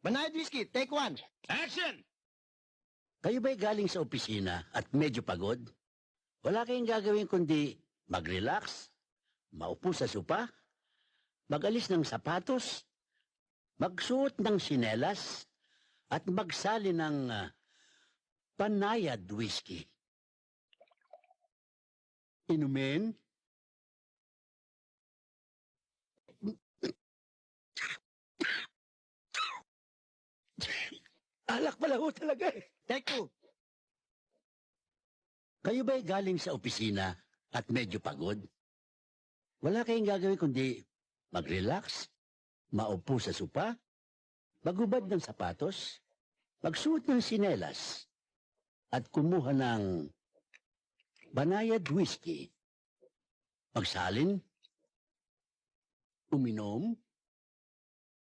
Banayad whiskey, take one. Action! Kayo ba'y galing sa opisina at medyo pagod? Wala kayong gagawin kundi mag-relax, maupo sa sopa, mag-alis ng sapatos, magsuot ng sinelas, at magsali ng Banayad whiskey. Inumin? Alak pala ho talaga eh. Take two. Kayo ba'y galing sa opisina at medyo pagod? Wala kayong gagawin kundi mag-relax, maupo sa sopa, magubad ng sapatos, magsuot ng sinelas, at kumuha ng Banayad whiskey. Magsalin, uminom,